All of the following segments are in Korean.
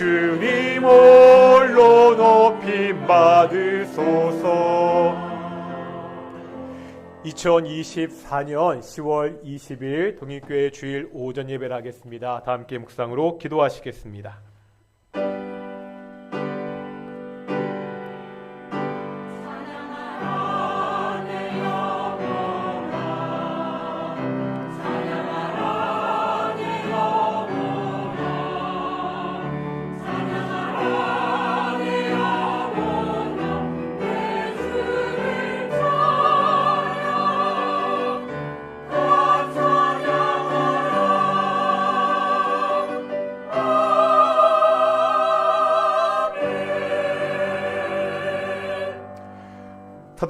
주님 홀로 높임 받으소서. 2024년 10월 20일 동일교회 주일 오전 예배를 하겠습니다. 다 함께 묵상으로 기도하시겠습니다.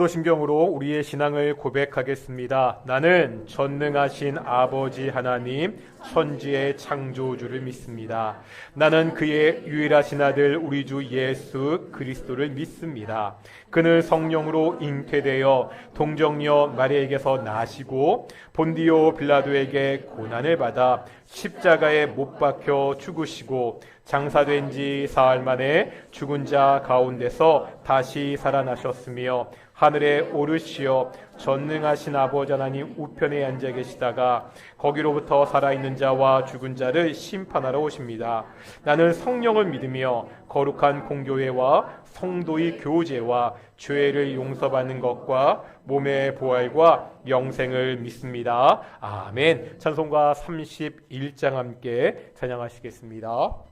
사도신경으로 우리의 신앙을 고백하겠습니다. 나는 전능하신 아버지 하나님, 천지의 창조주를 믿습니다. 나는 그의 유일하신 아들 우리 주 예수 그리스도를 믿습니다. 그는 성령으로 잉태되어 동정녀 마리아에게서 나시고 본디오 빌라도에게 고난을 받아 십자가에 못 박혀 죽으시고 장사된 지 사흘 만에 죽은 자 가운데서 다시 살아나셨으며 하늘에 오르시어 전능하신 아버지 하나님 우편에 앉아 계시다가 거기로부터 살아있는 자와 죽은 자를 심판하러 오십니다. 나는 성령을 믿으며 거룩한 공교회와 성도의 교제와 죄를 용서받는 것과 몸의 부활과 영생을 믿습니다. 아멘. 찬송가 31장 함께 찬양하시겠습니다.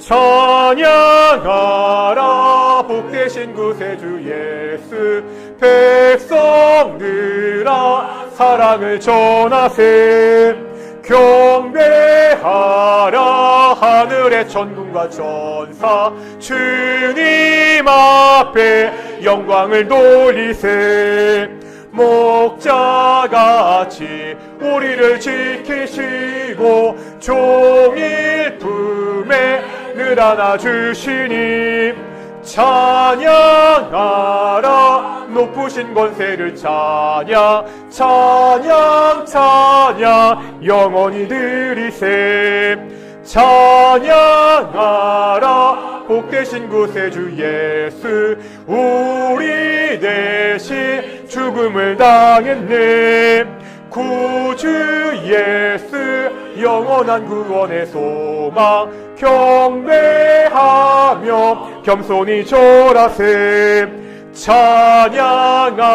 찬양하라 복되신 구세주 예수 백성들아 사랑을 전하세 경배하라 하늘의 천군과 천사 주님 앞에 영광을 돌리세 목자같이 우리를 지키시고 종일 품에 늘 안아주시니 찬양하라 높으신 권세를 찬양 영원히 드리세 찬양하라 복되신 구세주 예수 우리 대신 죽음을 당했네 구주 예수 영원한 구원의 소망 경배하며 겸손히 절하세 찬양하라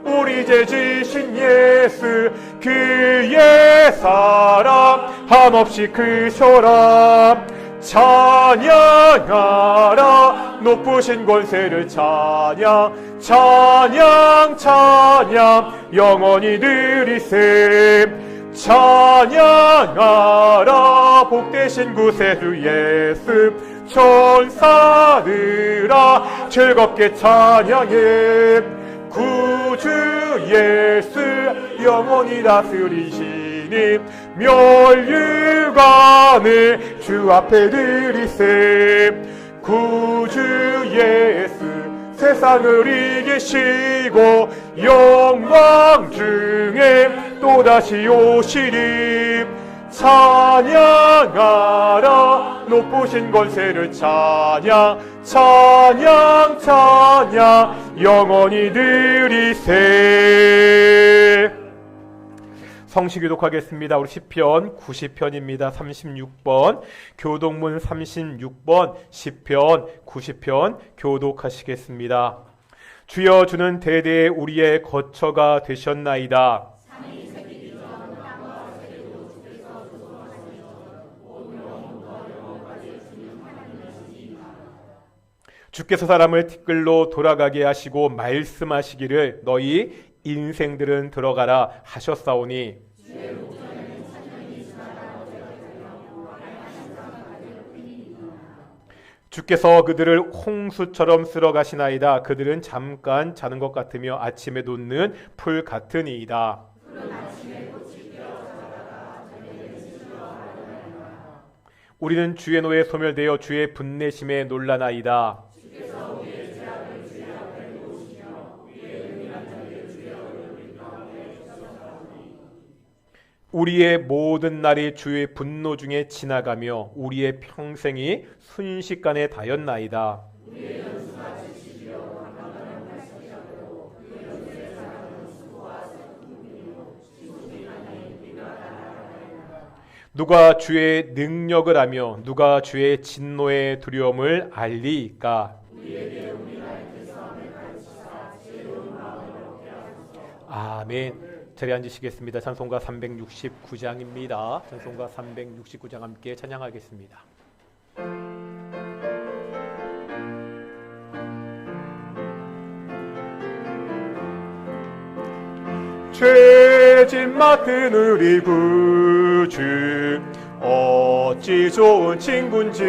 우리 죄 지신 예수 그의 사랑 한없이 크셔라 찬양하라 높으신 권세를 찬양 영원히 드리세 찬양하라 복되신 구세주 예수 천사들아 즐겁게 찬양해 구주 예수 영원히 다스리시니 멸류관을 주 앞에 드리세 구주 예수 세상을 이기시고 영광 중에 또다시 오시리 찬양하라 높으신 권세를 찬양 영원히 드리세 성시 교독하겠습니다. 우리 시편 90편입니다. 36번 교독문 36번 시편 90편 교독하시겠습니다. 주여 주는 대대에 우리의 거처가 되셨나이다. 주께서 사람을 티끌로 돌아가게 하시고 말씀하시기를 너희 인생들은 들어가라 하셨사오니 주께서 그들을 홍수처럼 쓸어 가시나이다. 그들은 잠깐 자는 것 같으며 아침에 돋는 풀 같으니이다. 우리는 주의 노에 소멸되어 주의 분내심에 놀라나이다. 우리의 모든 날이 주의 분노 중에 지나가며 우리의 평생이 순식간에 다였나이다. 누가 주의 능력을 아며 누가 주의 진노의 두려움을 알리이까? 아멘. 자리에 앉으시겠습니다. 찬송가 369장입니다. 찬송가 369장 함께 찬양하겠습니다. 죄짐 맡은 우리 구주 어찌 좋은 친군지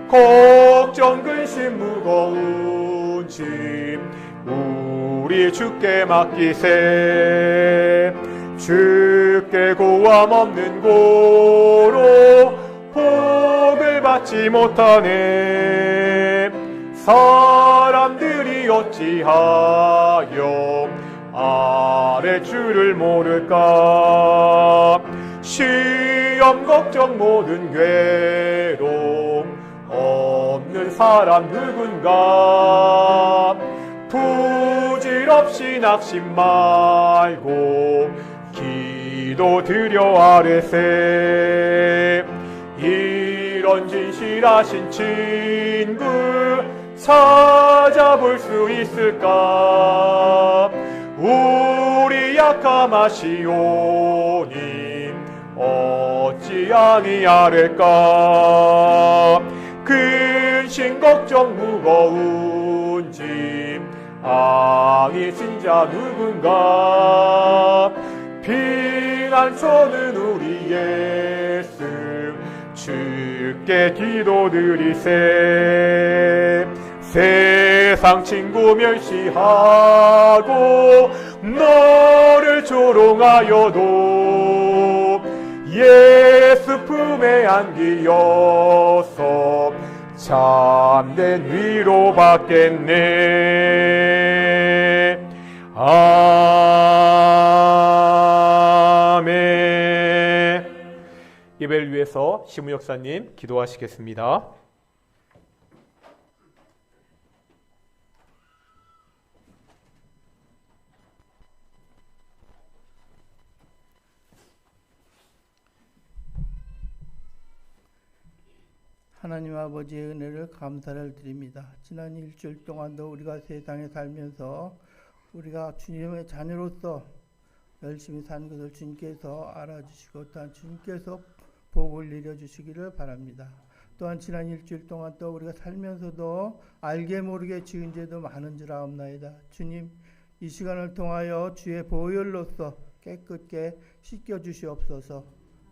걱정 근심 무거운 짐 우리 주께 맡기세. 주께 고함 없는 고로 복을 받지 못하네. 사람들이 어찌하여 아랫줄을 모를까. 시험 걱정 모든 괴로움 없는 사람 누군가. 부질없이 낙심 말고 기도 드려 아뢰세. 이런 진실하신 친구 찾아볼 수 있을까. 우리 약함하시오니 어찌 아니하릴까. 근심 걱정 무거운 짐 아니신 자 누군가. 피난처는 우리 예수 주께 기도드리세. 세상 친구 멸시하고 너를 조롱하여도 예수 품에 안기어서 참된 위로 받겠네. 아멘. 예배를 위해서 시무 역사님 기도하시겠습니다. 하나님 아버지의 은혜를 감사를 드립니다. 지난 일주일 동안도 우리가 세상에 살면서 우리가 주님의 자녀로서 열심히 산 것을 주님께서 알아주시고 또한 주님께서 복을 내려주시기를 바랍니다. 또한 지난 일주일 동안 또 우리가 살면서도 알게 모르게 지은 죄도 많은 줄 아옵나이다. 주님, 이 시간을 통하여 주의 보혈로서 깨끗게 씻겨주시옵소서.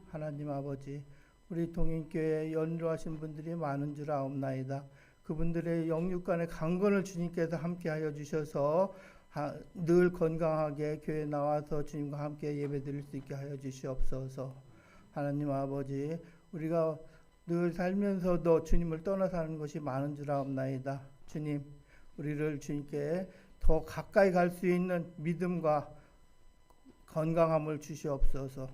하나님 아버지, 우리 동인교회에 연로하신 분들이 많은 줄 아옵나이다. 그분들의 영육 간의 강건을 주님께서 함께하여 주셔서 늘 건강하게 교회에 나와서 주님과 함께 예배드릴 수 있게 하여 주시옵소서. 하나님 아버지, 우리가 늘 살면서도 주님을 떠나 사는 것이 많은 줄 아옵나이다. 주님, 우리를 주님께 더 가까이 갈 수 있는 믿음과 건강함을 주시옵소서.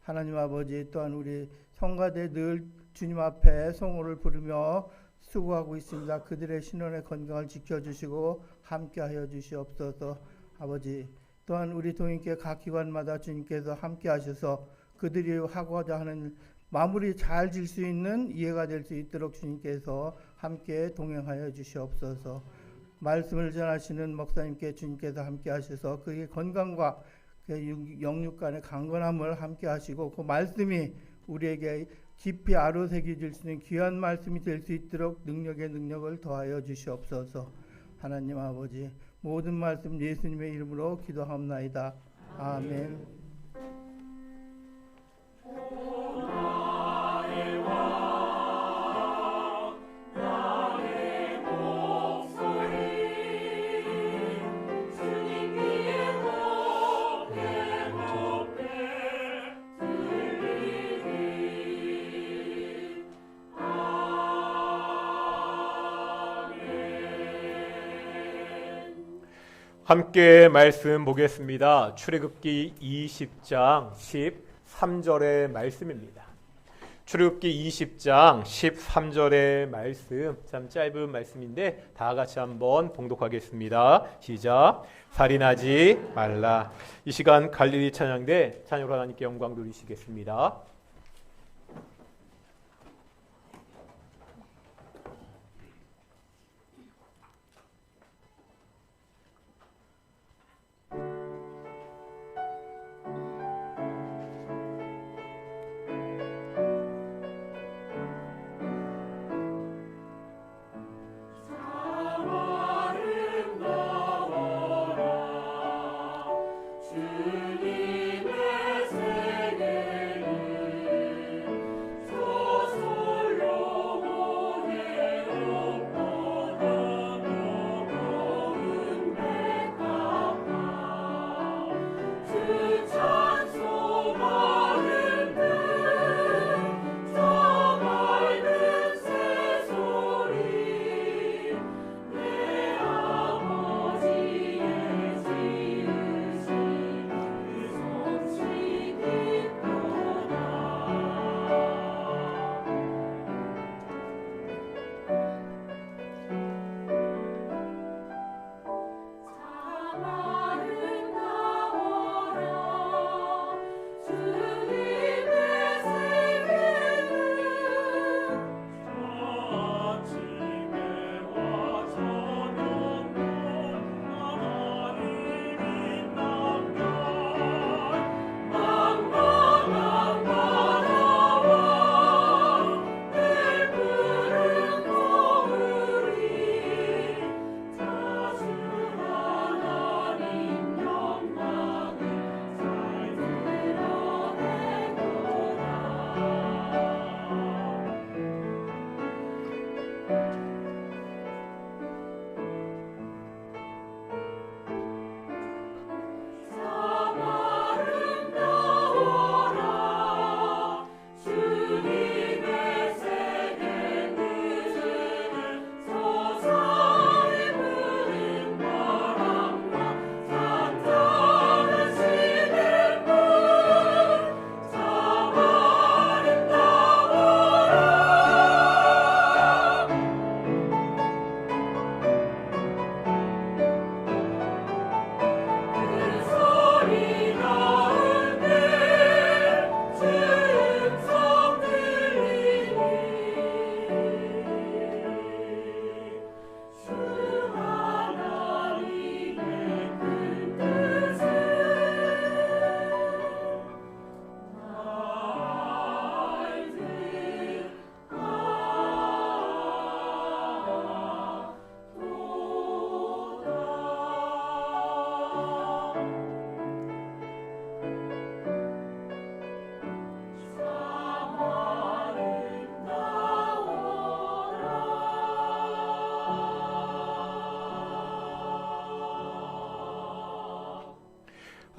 하나님 아버지, 또한 우리 성가대 늘 주님 앞에 성호를 부르며 수고하고 있습니다. 그들의 신원의 건강을 지켜주시고 함께하여 주시옵소서. 아버지, 또한 우리 동인교회 각 기관마다 주님께서 함께하셔서 그들이 하고자 하는 마무리 잘 질 수 있는 이해가 될 수 있도록 주님께서 함께 동행하여 주시옵소서. 말씀을 전하시는 목사님께 주님께서 함께하셔서 그의 건강과 영육 간의 강건함을 함께하시고 그 말씀이 우리에게 깊이 아로새겨질 수 있는 귀한 말씀이 될 수 있도록 능력의 능력을 더하여 주시옵소서. 하나님 아버지, 모든 말씀 예수님의 이름으로 기도합나이다. 아멘. 함께 말씀 보겠습니다. 출애굽기 20장 13절의 말씀입니다. 출애굽기 20장 13절의 말씀, 참 짧은 말씀인데 다 같이 한번 봉독하겠습니다. 시작. 살인하지 말라. 이 시간 갈릴리 찬양대 찬양으로 하나님께 영광 돌리시겠습니다.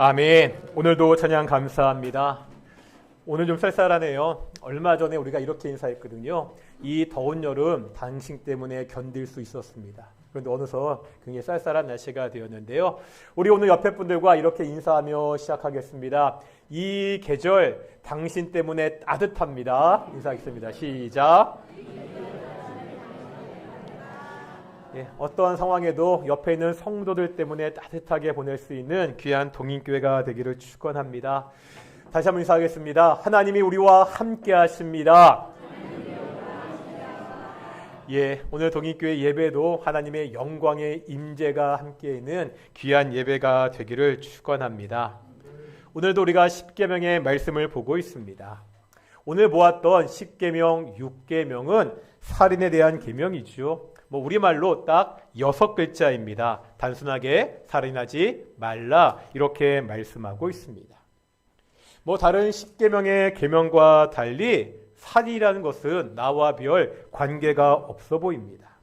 아멘. 오늘도 찬양 감사합니다. 오늘 좀 쌀쌀하네요. 얼마 전에 우리가 이렇게 인사했거든요. 이 더운 여름 당신 때문에 견딜 수 있었습니다. 그런데 어느덧 굉장히 쌀쌀한 날씨가 되었는데요. 우리 오늘 옆에 분들과 이렇게 인사하며 시작하겠습니다. 이 계절 당신 때문에 따뜻합니다. 인사하겠습니다. 시작. 예, 어떠한 상황에도 옆에 있는 성도들 때문에 따뜻하게 보낼 수 있는 귀한 동인교회가 되기를 축원합니다. 다시 한번 인사하겠습니다. 하나님이 우리와 함께 하십니다. 예, 오늘 동인교회 예배도 하나님의 영광의 임재가 함께 있는 귀한 예배가 되기를 축원합니다. 오늘도 우리가 십계명의 말씀을 보고 있습니다. 오늘 보았던 십계명, 육계명은 살인에 대한 계명이죠. 우리말로 딱 6글자입니다. 단순하게 살인하지 말라 이렇게 말씀하고 있습니다. 다른 십계명의 계명과 달리 살인이라는 것은 나와 별 관계가 없어 보입니다.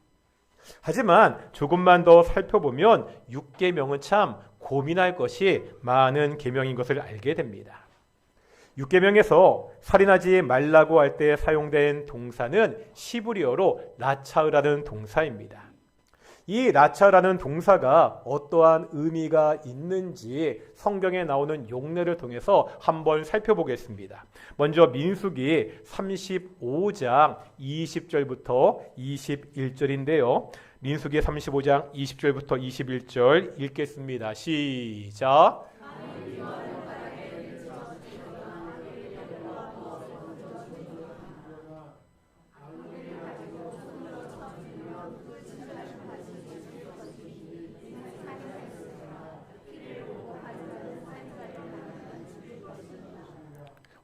하지만 조금만 더 살펴보면 육계명은 참 고민할 것이 많은 계명인 것을 알게 됩니다. 육계명에서 살인하지 말라고 할 때 사용된 동사는 시브리어로 라차으라는 동사입니다. 이 라차라는 동사가 어떠한 의미가 있는지 성경에 나오는 용례를 통해서 한번 살펴보겠습니다. 먼저 민수기 35장 20절부터 21절인데요. 민수기 35장 20절부터 21절 읽겠습니다. 시작.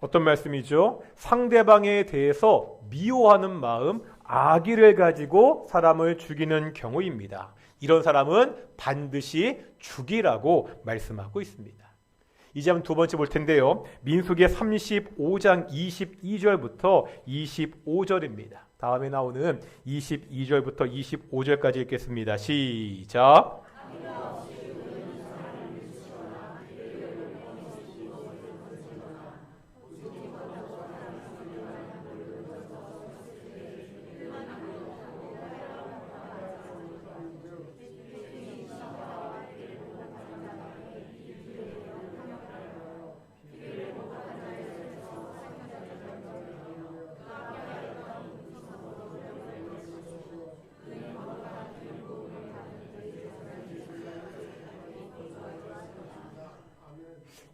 어떤 말씀이죠? 상대방에 대해서 미워하는 마음, 악의를 가지고 사람을 죽이는 경우입니다. 이런 사람은 반드시 죽이라고 말씀하고 있습니다. 이제 한번 두 번째 볼 텐데요. 민수기 35장 22절부터 25절입니다. 다음에 나오는 22절부터 25절까지 읽겠습니다. 시작.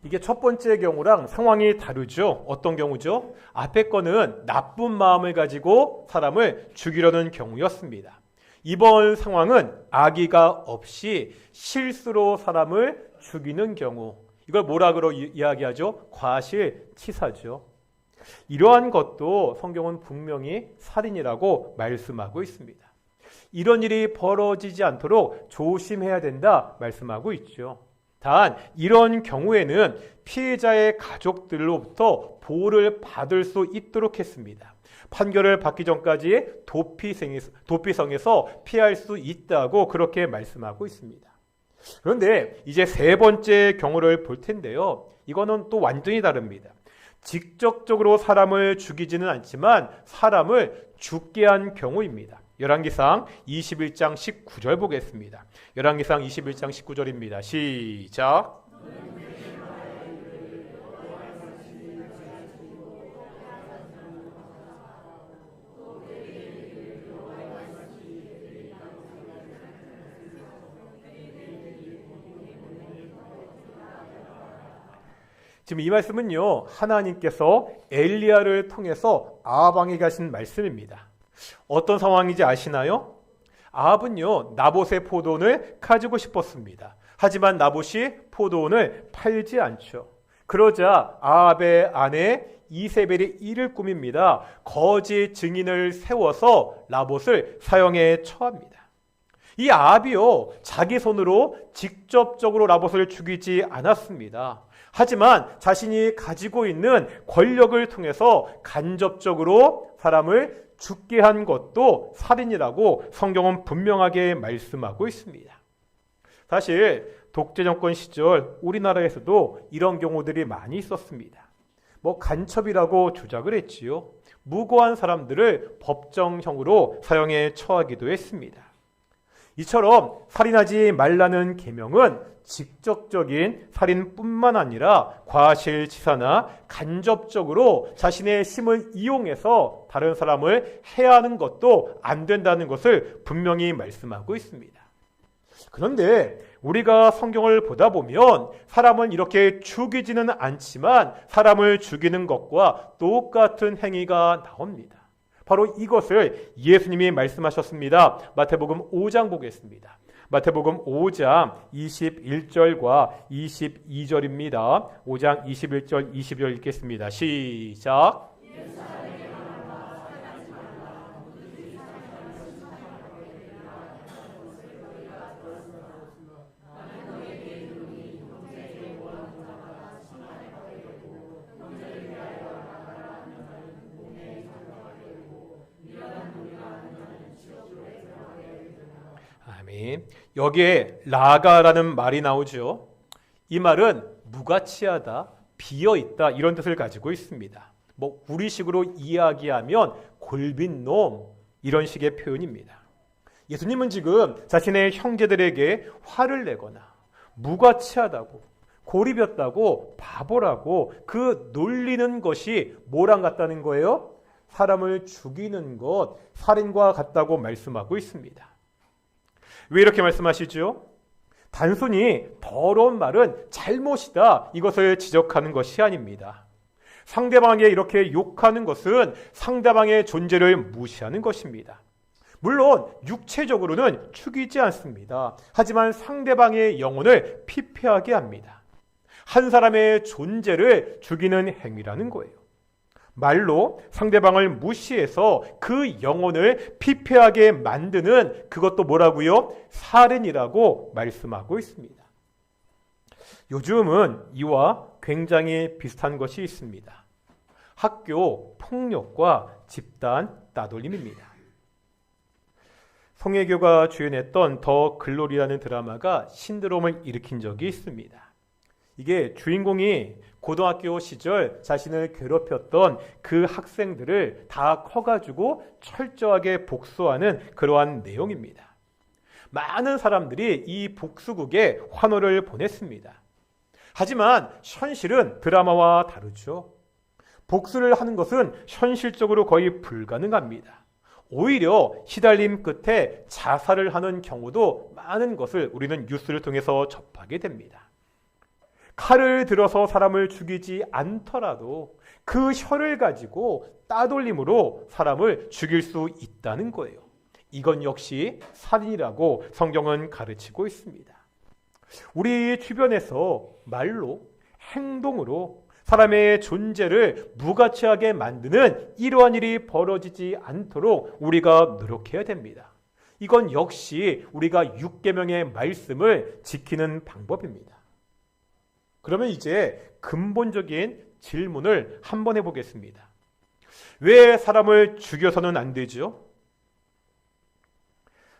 이게 첫 번째 경우랑 상황이 다르죠. 어떤 경우죠? 앞에 거는 나쁜 마음을 가지고 사람을 죽이려는 경우였습니다. 이번 상황은 악의가 없이 실수로 사람을 죽이는 경우. 이걸 뭐라고 이야기하죠? 과실치사죠. 이러한 것도 성경은 분명히 살인이라고 말씀하고 있습니다. 이런 일이 벌어지지 않도록 조심해야 된다 말씀하고 있죠. 단 이런 경우에는 피해자의 가족들로부터 보호를 받을 수 있도록 했습니다. 판결을 받기 전까지 도피성에서 피할 수 있다고 그렇게 말씀하고 있습니다. 그런데 이제 세 번째 경우를 볼 텐데요. 이거는 또 완전히 다릅니다. 직접적으로 사람을 죽이지는 않지만 사람을 죽게 한 경우입니다. 열왕기상 21장 19절 보겠습니다. 열왕기상 21장 19절입니다. 시작. 지금 이 말씀은요, 하나님께서 엘리야를 통해서 아합 왕에게 하신 말씀입니다. 어떤 상황인지 아시나요? 아합은요, 나봇의 포도원을 가지고 싶었습니다. 하지만 나봇이 포도원을 팔지 않죠. 그러자 아합의 아내 이세벨이 이를 꾸밉니다. 거짓 증인을 세워서 나봇을 사형에 처합니다. 이 아합이요, 자기 손으로 직접적으로 나봇을 죽이지 않았습니다. 하지만 자신이 가지고 있는 권력을 통해서 간접적으로 사람을 죽게 한 것도 살인이라고 성경은 분명하게 말씀하고 있습니다. 사실 독재 정권 시절 우리나라에서도 이런 경우들이 많이 있었습니다. 간첩이라고 주장을 했지요. 무고한 사람들을 법정형으로 사형에 처하기도 했습니다. 이처럼 살인하지 말라는 계명은 직접적인 살인뿐만 아니라 과실치사나 간접적으로 자신의 힘을 이용해서 다른 사람을 해하는 것도 안 된다는 것을 분명히 말씀하고 있습니다. 그런데 우리가 성경을 보다 보면 사람은 이렇게 죽이지는 않지만 사람을 죽이는 것과 똑같은 행위가 나옵니다. 바로 이것을 예수님이 말씀하셨습니다. 마태복음 5장 보겠습니다. 마태복음 5장 21절과 22절입니다. 5장 21절, 22절 읽겠습니다. 시작. 여기에 라가라는 말이 나오죠. 이 말은 무가치하다, 비어있다 이런 뜻을 가지고 있습니다. 우리식으로 이야기하면 골빈 놈 이런 식의 표현입니다. 예수님은 지금 자신의 형제들에게 화를 내거나 무가치하다고, 고립이었다고, 바보라고 그 놀리는 것이 뭐랑 같다는 거예요? 사람을 죽이는 것, 살인과 같다고 말씀하고 있습니다. 왜 이렇게 말씀하시죠? 단순히 더러운 말은 잘못이다, 이것을 지적하는 것이 아닙니다. 상대방에게 이렇게 욕하는 것은 상대방의 존재를 무시하는 것입니다. 물론 육체적으로는 죽이지 않습니다. 하지만 상대방의 영혼을 피폐하게 합니다. 한 사람의 존재를 죽이는 행위라는 거예요. 말로 상대방을 무시해서 그 영혼을 피폐하게 만드는 그것도 뭐라고요? 살인이라고 말씀하고 있습니다. 요즘은 이와 굉장히 비슷한 것이 있습니다. 학교 폭력과 집단 따돌림입니다. 송혜교가 주연했던 더 글로리라는 드라마가 신드롬을 일으킨 적이 있습니다. 이게 주인공이 고등학교 시절 자신을 괴롭혔던 그 학생들을 다 커가지고 철저하게 복수하는 그러한 내용입니다. 많은 사람들이 이 복수극에 환호를 보냈습니다. 하지만 현실은 드라마와 다르죠. 복수를 하는 것은 현실적으로 거의 불가능합니다. 오히려 시달림 끝에 자살을 하는 경우도 많은 것을 우리는 뉴스를 통해서 접하게 됩니다. 칼을 들어서 사람을 죽이지 않더라도 그 혀를 가지고 따돌림으로 사람을 죽일 수 있다는 거예요. 이건 역시 살인이라고 성경은 가르치고 있습니다. 우리 주변에서 말로, 행동으로 사람의 존재를 무가치하게 만드는 이러한 일이 벌어지지 않도록 우리가 노력해야 됩니다. 이건 역시 우리가 6계명의 말씀을 지키는 방법입니다. 그러면 이제 근본적인 질문을 한번 해보겠습니다. 왜 사람을 죽여서는 안 되죠?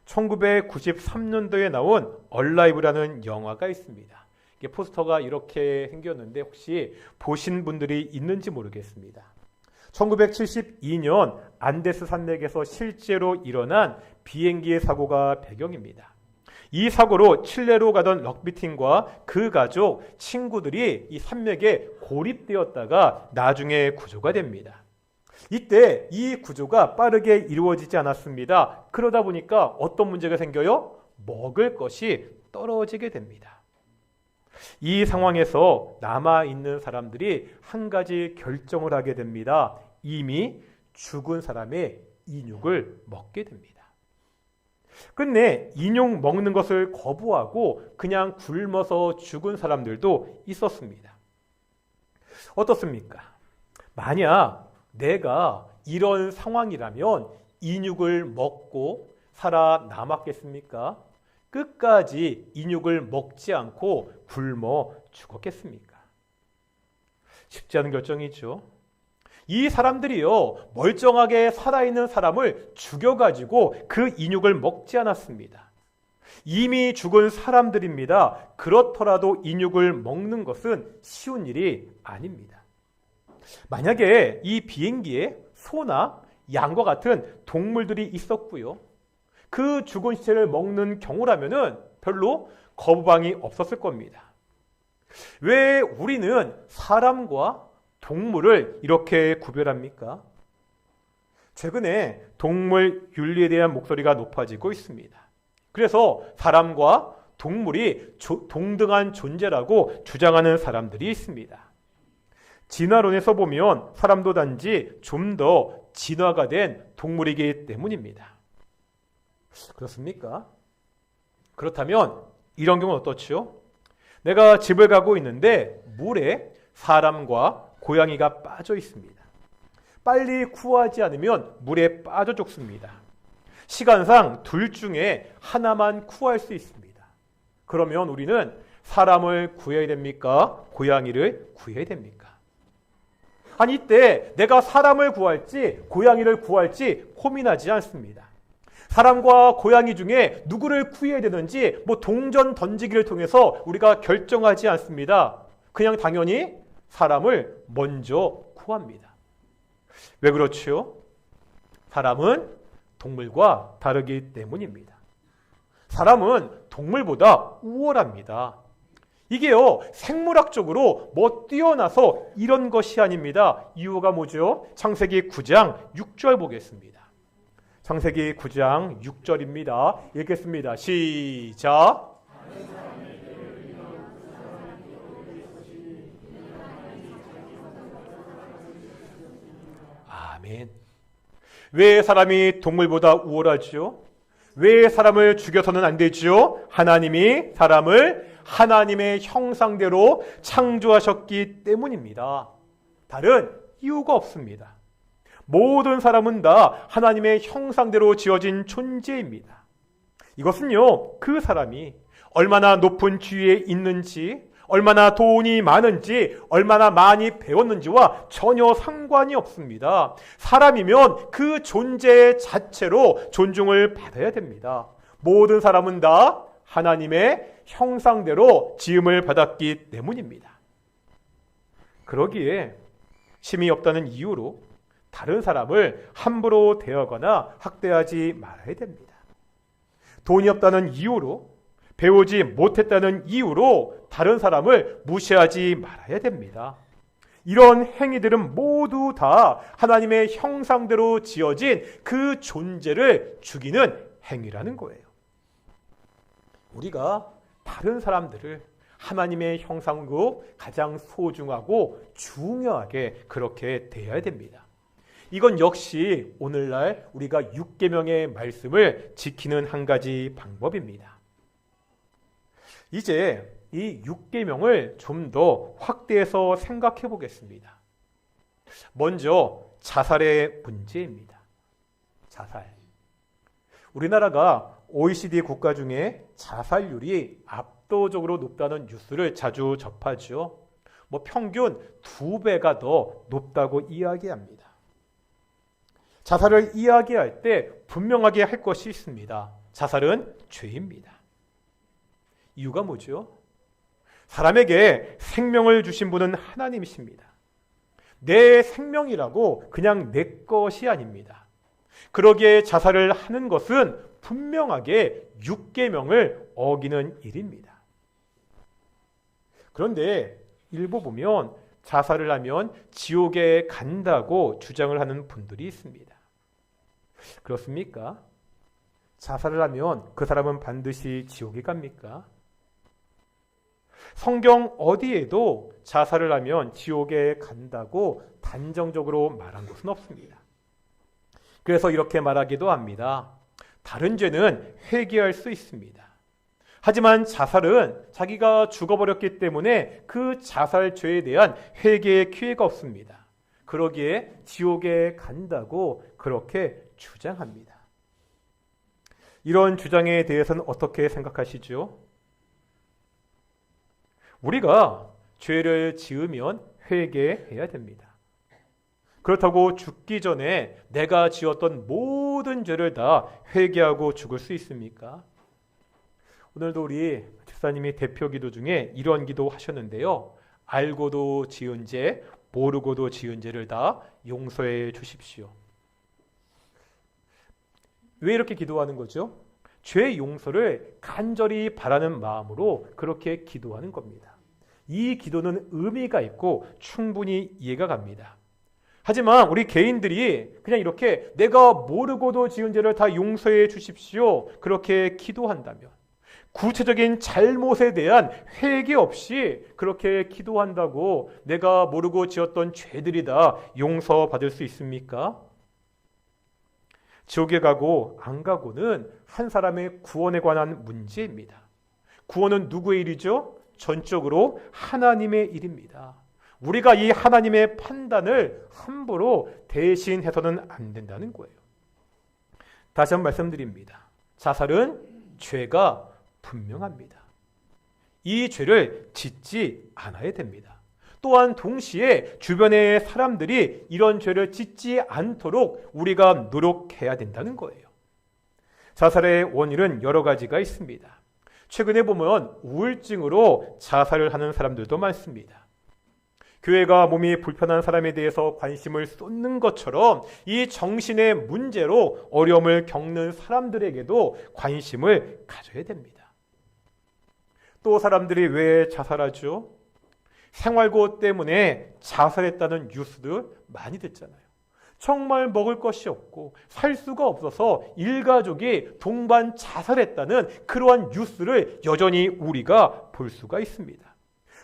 1993년도에 나온 얼라이브라는 영화가 있습니다. 이게 포스터가 이렇게 생겼는데 혹시 보신 분들이 있는지 모르겠습니다. 1972년 안데스 산맥에서 실제로 일어난 비행기의 사고가 배경입니다. 이 사고로 칠레로 가던 럭비팀과 그 가족, 친구들이 이 산맥에 고립되었다가 나중에 구조가 됩니다. 이때 이 구조가 빠르게 이루어지지 않았습니다. 그러다 보니까 어떤 문제가 생겨요? 먹을 것이 떨어지게 됩니다. 이 상황에서 남아있는 사람들이 한 가지 결정을 하게 됩니다. 이미 죽은 사람의 인육을 먹게 됩니다. 끝내 인육 먹는 것을 거부하고 그냥 굶어서 죽은 사람들도 있었습니다. 어떻습니까? 만약 내가 이런 상황이라면 인육을 먹고 살아남았겠습니까? 끝까지 인육을 먹지 않고 굶어 죽었겠습니까? 쉽지 않은 결정이죠. 이 사람들이요, 멀쩡하게 살아있는 사람을 죽여가지고 그 인육을 먹지 않았습니다. 이미 죽은 사람들입니다. 그렇더라도 인육을 먹는 것은 쉬운 일이 아닙니다. 만약에 이 비행기에 소나 양과 같은 동물들이 있었고요, 그 죽은 시체를 먹는 경우라면은 별로 거부감이 없었을 겁니다. 왜 우리는 사람과 동물을 이렇게 구별합니까? 최근에 동물 윤리에 대한 목소리가 높아지고 있습니다. 그래서 사람과 동물이 동등한 존재라고 주장하는 사람들이 있습니다. 진화론에서 보면 사람도 단지 좀 더 진화가 된 동물이기 때문입니다. 그렇습니까? 그렇다면 이런 경우는 어떻죠? 내가 집을 가고 있는데 물에 사람과 고양이가 빠져 있습니다. 빨리 구하지 않으면 물에 빠져 죽습니다. 시간상 둘 중에 하나만 구할 수 있습니다. 그러면 우리는 사람을 구해야 됩니까? 고양이를 구해야 됩니까? 아니, 이때 내가 사람을 구할지 고양이를 구할지 고민하지 않습니다. 사람과 고양이 중에 누구를 구해야 되는지 동전 던지기를 통해서 우리가 결정하지 않습니다. 그냥 당연히 사람을 먼저 구합니다. 왜 그렇죠? 사람은 동물과 다르기 때문입니다. 사람은 동물보다 우월합니다. 이게요, 생물학적으로 뭐 뛰어나서 이런 것이 아닙니다. 이유가 뭐죠? 창세기 9장 6절 보겠습니다. 창세기 9장 6절입니다. 읽겠습니다. 시작. 아멘. 왜 사람이 동물보다 우월하죠? 왜 사람을 죽여서는 안 되죠? 하나님이 사람을 하나님의 형상대로 창조하셨기 때문입니다. 다른 이유가 없습니다. 모든 사람은 다 하나님의 형상대로 지어진 존재입니다. 이것은요, 그 사람이 얼마나 높은 지위에 있는지, 얼마나 돈이 많은지, 얼마나 많이 배웠는지와 전혀 상관이 없습니다. 사람이면 그 존재 자체로 존중을 받아야 됩니다. 모든 사람은 다 하나님의 형상대로 지음을 받았기 때문입니다. 그러기에 힘이 없다는 이유로 다른 사람을 함부로 대하거나 학대하지 말아야 됩니다. 돈이 없다는 이유로, 배우지 못했다는 이유로 다른 사람을 무시하지 말아야 됩니다. 이런 행위들은 모두 다 하나님의 형상대로 지어진 그 존재를 죽이는 행위라는 거예요. 우리가 다른 사람들을 하나님의 형상으로 가장 소중하고 중요하게 그렇게 대해야 됩니다. 이건 역시 오늘날 우리가 6계명의 말씀을 지키는 한 가지 방법입니다. 이제 이 6계명을 좀 더 확대해서 생각해 보겠습니다. 먼저 자살의 문제입니다. 자살. 우리나라가 OECD 국가 중에 자살률이 압도적으로 높다는 뉴스를 자주 접하죠. 평균 2배가 더 높다고 이야기합니다. 자살을 이야기할 때 분명하게 할 것이 있습니다. 자살은 죄입니다. 이유가 뭐죠? 사람에게 생명을 주신 분은 하나님이십니다. 내 생명이라고 그냥 내 것이 아닙니다. 그러기에 자살을 하는 것은 분명하게 6계명을 어기는 일입니다. 그런데 일부 보면 자살을 하면 지옥에 간다고 주장을 하는 분들이 있습니다. 그렇습니까? 자살을 하면 그 사람은 반드시 지옥에 갑니까? 성경 어디에도 자살을 하면 지옥에 간다고 단정적으로 말한 것은 없습니다. 그래서 이렇게 말하기도 합니다. 다른 죄는 회개할 수 있습니다. 하지만 자살은 자기가 죽어버렸기 때문에 그 자살죄에 대한 회개의 기회가 없습니다. 그러기에 지옥에 간다고 그렇게 주장합니다. 이런 주장에 대해서는 어떻게 생각하시죠? 우리가 죄를 지으면 회개해야 됩니다. 그렇다고 죽기 전에 내가 지었던 모든 죄를 다 회개하고 죽을 수 있습니까? 오늘도 우리 집사님이 대표 기도 중에 이런 기도 하셨는데요. 알고도 지은 죄, 모르고도 지은 죄를 다 용서해 주십시오. 왜 이렇게 기도하는 거죠? 죄 용서를 간절히 바라는 마음으로 그렇게 기도하는 겁니다. 이 기도는 의미가 있고 충분히 이해가 갑니다. 하지만 우리 개인들이 그냥 이렇게 내가 모르고도 지은 죄를 다 용서해 주십시오. 그렇게 기도한다면 구체적인 잘못에 대한 회개 없이 그렇게 기도한다고 내가 모르고 지었던 죄들이 다 용서받을 수 있습니까? 지옥에 가고 안 가고는 한 사람의 구원에 관한 문제입니다. 구원은 누구의 일이죠? 전적으로 하나님의 일입니다. 우리가 이 하나님의 판단을 함부로 대신해서는 안 된다는 거예요. 다시 한번 말씀드립니다. 자살은 죄가 분명합니다. 이 죄를 짓지 않아야 됩니다. 또한 동시에 주변의 사람들이 이런 죄를 짓지 않도록 우리가 노력해야 된다는 거예요. 자살의 원인은 여러 가지가 있습니다. 최근에 보면 우울증으로 자살을 하는 사람들도 많습니다. 교회가 몸이 불편한 사람에 대해서 관심을 쏟는 것처럼 이 정신의 문제로 어려움을 겪는 사람들에게도 관심을 가져야 됩니다. 또 사람들이 왜 자살하죠? 생활고 때문에 자살했다는 뉴스들 많이 듣잖아요. 정말 먹을 것이 없고 살 수가 없어서 일가족이 동반 자살했다는 그러한 뉴스를 여전히 우리가 볼 수가 있습니다.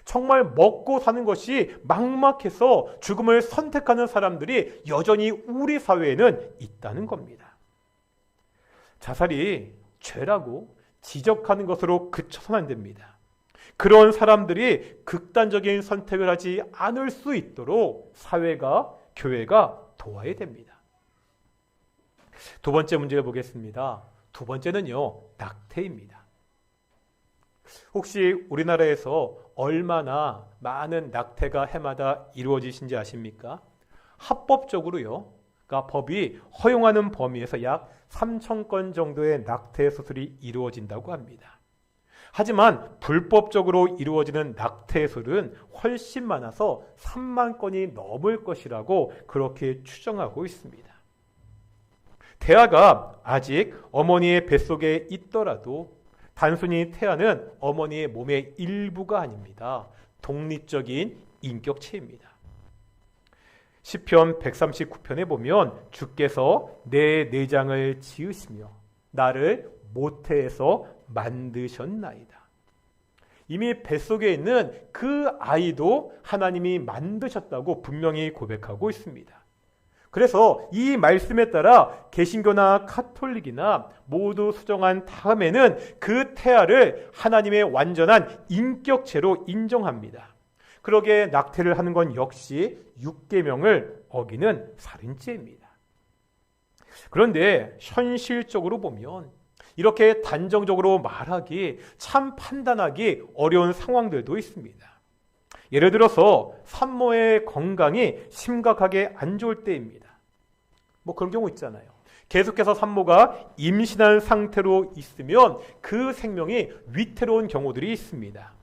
정말 먹고 사는 것이 막막해서 죽음을 선택하는 사람들이 여전히 우리 사회에는 있다는 겁니다. 자살이 죄라고 지적하는 것으로 그쳐서는 안 됩니다. 그런 사람들이 극단적인 선택을 하지 않을 수 있도록 사회가, 교회가 도와야 됩니다. 두 번째 문제를 보겠습니다. 두 번째는요, 낙태입니다. 혹시 우리나라에서 얼마나 많은 낙태가 해마다 이루어지신지 아십니까? 합법적으로요, 그러니까 법이 허용하는 범위에서 약 3,000건 정도의 낙태 수술이 이루어진다고 합니다. 하지만 불법적으로 이루어지는 낙태 수술은 훨씬 많아서 3만 건이 넘을 것이라고 그렇게 추정하고 있습니다. 태아가 아직 어머니의 뱃속에 있더라도 단순히 태아는 어머니의 몸의 일부가 아닙니다. 독립적인 인격체입니다. 시편 139편에 보면 주께서 내 내장을 지으시며 나를 모태에서 만드셨나이다. 이미 뱃속에 있는 그 아이도 하나님이 만드셨다고 분명히 고백하고 있습니다. 그래서 이 말씀에 따라 개신교나 카톨릭이나 모두 수정한 다음에는 그 태아를 하나님의 완전한 인격체로 인정합니다. 그러기에 낙태를 하는 건 역시 6계명을 어기는 살인죄입니다. 그런데 현실적으로 보면 이렇게 단정적으로 말하기, 참 판단하기 어려운 상황들도 있습니다. 예를 들어서 산모의 건강이 심각하게 안 좋을 때입니다. 뭐 그런 경우 있잖아요. 계속해서 산모가 임신한 상태로 있으면 그 생명이 위태로운 경우들이 있습니다.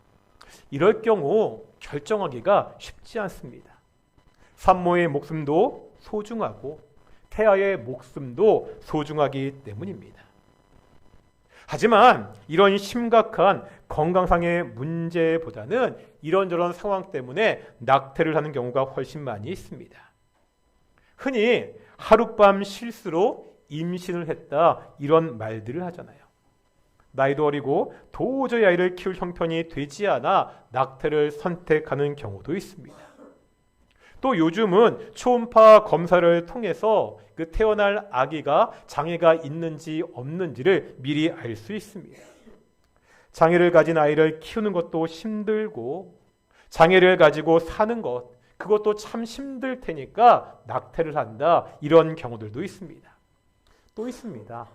이럴 경우 결정하기가 쉽지 않습니다. 산모의 목숨도 소중하고 태아의 목숨도 소중하기 때문입니다. 하지만 이런 심각한 건강상의 문제보다는 이런저런 상황 때문에 낙태를 하는 경우가 훨씬 많이 있습니다. 흔히 하룻밤 실수로 임신을 했다, 이런 말들을 하잖아요. 나이도 어리고 도저히 아이를 키울 형편이 되지 않아 낙태를 선택하는 경우도 있습니다. 또 요즘은 초음파 검사를 통해서 그 태어날 아기가 장애가 있는지 없는지를 미리 알 수 있습니다. 장애를 가진 아이를 키우는 것도 힘들고 장애를 가지고 사는 것, 그것도 참 힘들 테니까 낙태를 한다, 이런 경우들도 있습니다. 또 있습니다.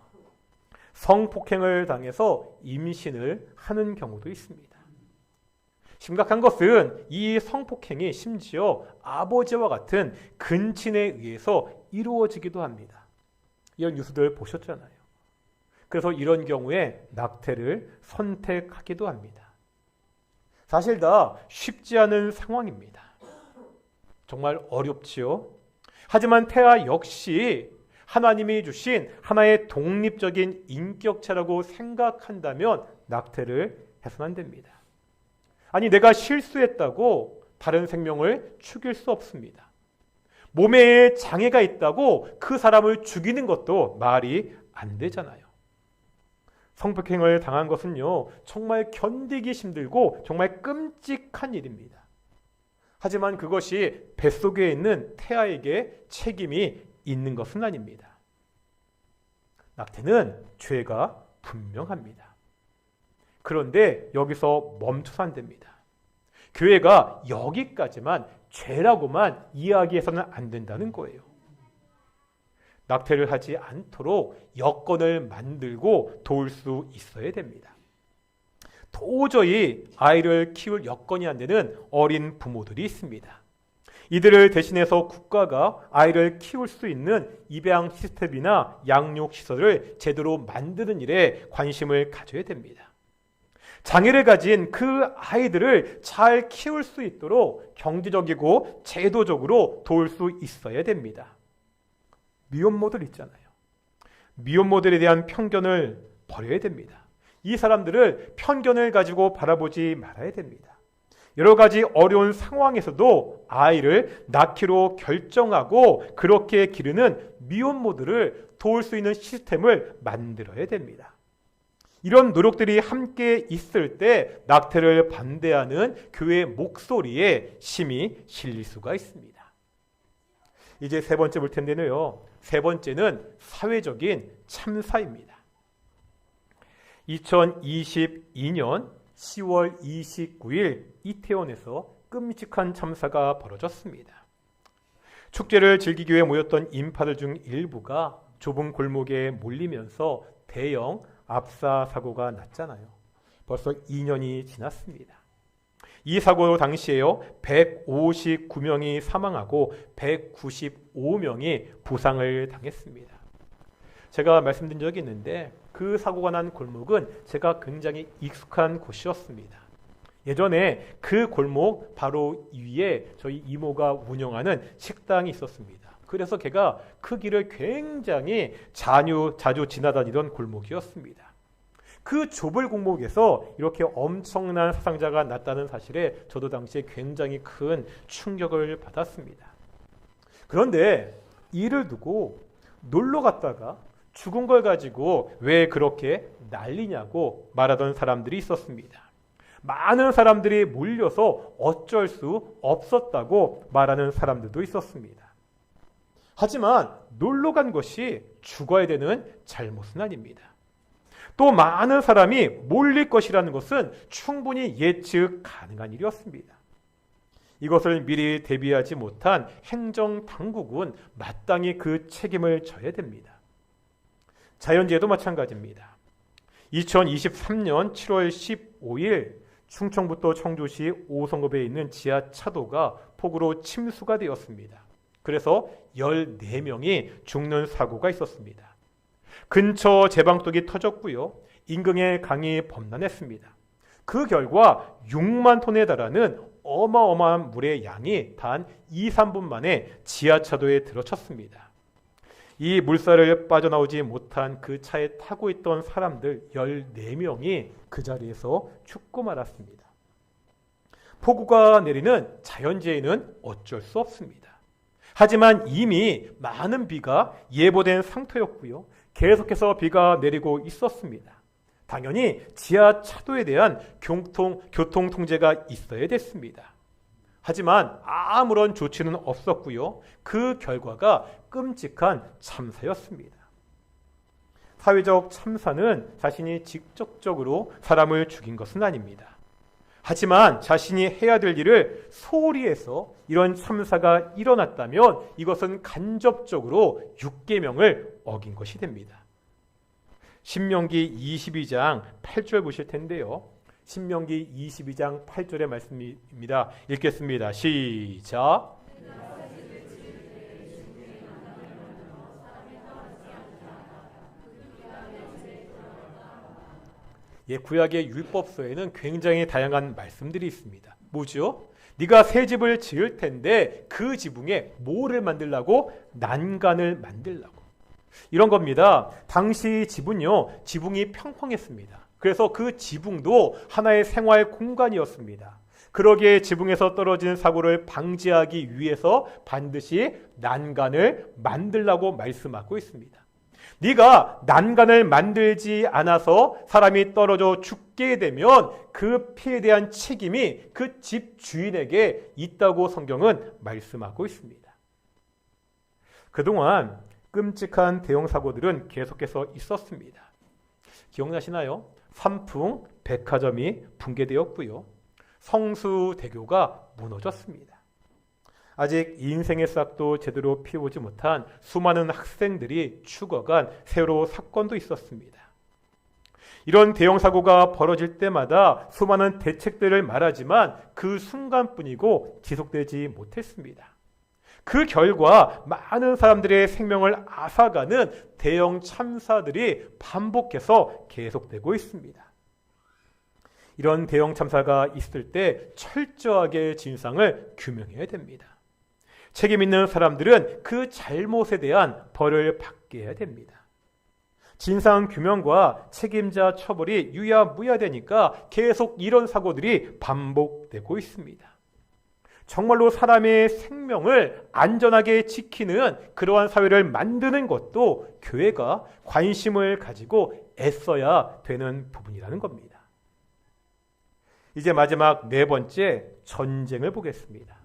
성폭행을 당해서 임신을 하는 경우도 있습니다. 심각한 것은 이 성폭행이 심지어 아버지와 같은 근친에 의해서 이루어지기도 합니다. 이런 뉴스들 보셨잖아요. 그래서 이런 경우에 낙태를 선택하기도 합니다. 사실 다 쉽지 않은 상황입니다. 정말 어렵지요. 하지만 태아 역시 하나님이 주신 하나의 독립적인 인격체라고 생각한다면 낙태를 해서는 안 됩니다. 아니, 내가 실수했다고 다른 생명을 죽일 수 없습니다. 몸에 장애가 있다고 그 사람을 죽이는 것도 말이 안 되잖아요. 성폭행을 당한 것은요, 정말 견디기 힘들고 정말 끔찍한 일입니다. 하지만 그것이 뱃속에 있는 태아에게 책임이 있는 것은 아닙니다. 낙태는 죄가 분명합니다. 그런데 여기서 멈춰서 안 됩니다. 교회가 여기까지만 죄라고만 이야기해서는 안 된다는 거예요. 낙태를 하지 않도록 여건을 만들고 도울 수 있어야 됩니다. 도저히 아이를 키울 여건이 안 되는 어린 부모들이 있습니다. 이들을 대신해서 국가가 아이를 키울 수 있는 입양 시스템이나 양육 시설을 제대로 만드는 일에 관심을 가져야 됩니다. 장애를 가진 그 아이들을 잘 키울 수 있도록 경제적이고 제도적으로 도울 수 있어야 됩니다. 미혼모들 있잖아요. 미혼모들에 대한 편견을 버려야 됩니다. 이 사람들을 편견을 가지고 바라보지 말아야 됩니다. 여러 가지 어려운 상황에서도 아이를 낳기로 결정하고 그렇게 기르는 미혼모들을 도울 수 있는 시스템을 만들어야 됩니다. 이런 노력들이 함께 있을 때 낙태를 반대하는 교회의 목소리에 힘이 실릴 수가 있습니다. 이제 세 번째 볼 텐데요. 세 번째는 사회적인 참사입니다. 2022년 10월 29일 이태원에서 끔찍한 참사가 벌어졌습니다. 축제를 즐기기 위해 모였던 인파들 중 일부가 좁은 골목에 몰리면서 대형 압사 사고가 났잖아요. 벌써 2년이 지났습니다. 이 사고 당시에요, 159명이 사망하고 195명이 부상을 당했습니다. 제가 말씀드린 적이 있는데 그 사고가 난 골목은 제가 굉장히 익숙한 곳이었습니다. 예전에 그 골목 바로 위에 저희 이모가 운영하는 식당이 있었습니다. 그래서 걔가 그 길을 굉장히 자주 지나다니던 골목이었습니다. 그 좁은 골목에서 이렇게 엄청난 사상자가 났다는 사실에 저도 당시에 굉장히 큰 충격을 받았습니다. 그런데 이를 두고 놀러 갔다가 죽은 걸 가지고 왜 그렇게 난리냐고 말하던 사람들이 있었습니다. 많은 사람들이 몰려서 어쩔 수 없었다고 말하는 사람들도 있었습니다. 하지만 놀러 간 것이 죽어야 되는 잘못은 아닙니다. 또 많은 사람이 몰릴 것이라는 것은 충분히 예측 가능한 일이었습니다. 이것을 미리 대비하지 못한 행정당국은 마땅히 그 책임을 져야 됩니다. 자연재해도 마찬가지입니다. 2023년 7월 15일 충청북도 청주시 오성읍에 있는 지하차도가 폭우로 침수가 되었습니다. 그래서 14명이 죽는 사고가 있었습니다. 근처 제방독이 터졌고요. 인근의 강이 범람했습니다. 그 결과 6만 톤에 달하는 어마어마한 물의 양이 단 2, 3분 만에 지하차도에 들어쳤습니다. 이 물살을 빠져나오지 못한 그 차에 타고 있던 사람들 14명이 그 자리에서 죽고 말았습니다. 폭우가 내리는 자연재해는 어쩔 수 없습니다. 하지만 이미 많은 비가 예보된 상태였고요. 계속해서 비가 내리고 있었습니다. 당연히 지하차도에 대한 교통 통제가 있어야 됐습니다. 하지만 아무런 조치는 없었고요. 그 결과가 끔찍한 참사였습니다. 사회적 참사는 자신이 직접적으로 사람을 죽인 것은 아닙니다. 하지만 자신이 해야 될 일을 소홀히 해서 이런 참사가 일어났다면 이것은 간접적으로 율계명을 어긴 것이 됩니다. 신명기 22장 8절 보실 텐데요. 신명기 22장 8절의 말씀입니다. 읽겠습니다. 시작. 구약의 율법서에는 굉장히 다양한 말씀들이 있습니다. 뭐죠? 네가 새 집을 지을 텐데 그 지붕에 뭐를 만들라고? 난간을 만들라고. 이런 겁니다. 당시 집은요, 지붕이 평평했습니다. 그래서 그 지붕도 하나의 생활 공간이었습니다. 그러기에 지붕에서 떨어지는 사고를 방지하기 위해서 반드시 난간을 만들라고 말씀하고 있습니다. 네가 난간을 만들지 않아서 사람이 떨어져 죽게 되면 그 피해에 대한 책임이 그 집 주인에게 있다고 성경은 말씀하고 있습니다. 그동안 끔찍한 대형 사고들은 계속해서 있었습니다. 기억나시나요? 삼풍 백화점이 붕괴되었고요. 성수대교가 무너졌습니다. 아직 인생의 싹도 제대로 피워보지 못한 수많은 학생들이 죽어간 세월호 사건도 있었습니다. 이런 대형 사고가 벌어질 때마다 수많은 대책들을 말하지만 그 순간뿐이고 지속되지 못했습니다. 그 결과 많은 사람들의 생명을 앗아가는 대형 참사들이 반복해서 계속되고 있습니다. 이런 대형 참사가 있을 때 철저하게 진상을 규명해야 됩니다. 책임 있는 사람들은 그 잘못에 대한 벌을 받게 해야 됩니다. 진상 규명과 책임자 처벌이 유야무야되니까 계속 이런 사고들이 반복되고 있습니다. 정말로 사람의 생명을 안전하게 지키는 그러한 사회를 만드는 것도 교회가 관심을 가지고 애써야 되는 부분이라는 겁니다. 이제 마지막 네 번째, 전쟁을 보겠습니다.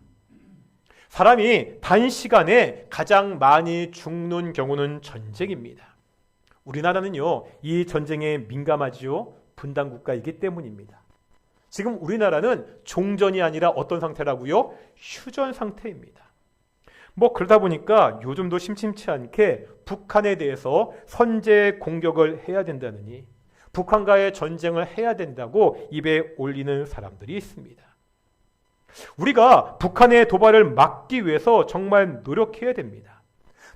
사람이 단시간에 가장 많이 죽는 경우는 전쟁입니다. 우리나라는요, 이 전쟁에 민감하지요. 분단 국가이기 때문입니다. 지금 우리나라는 종전이 아니라 어떤 상태라고요? 휴전 상태입니다. 그러다 보니까 요즘도 심심치 않게 북한에 대해서 선제 공격을 해야 된다느니 북한과의 전쟁을 해야 된다고 입에 올리는 사람들이 있습니다. 우리가 북한의 도발을 막기 위해서 정말 노력해야 됩니다.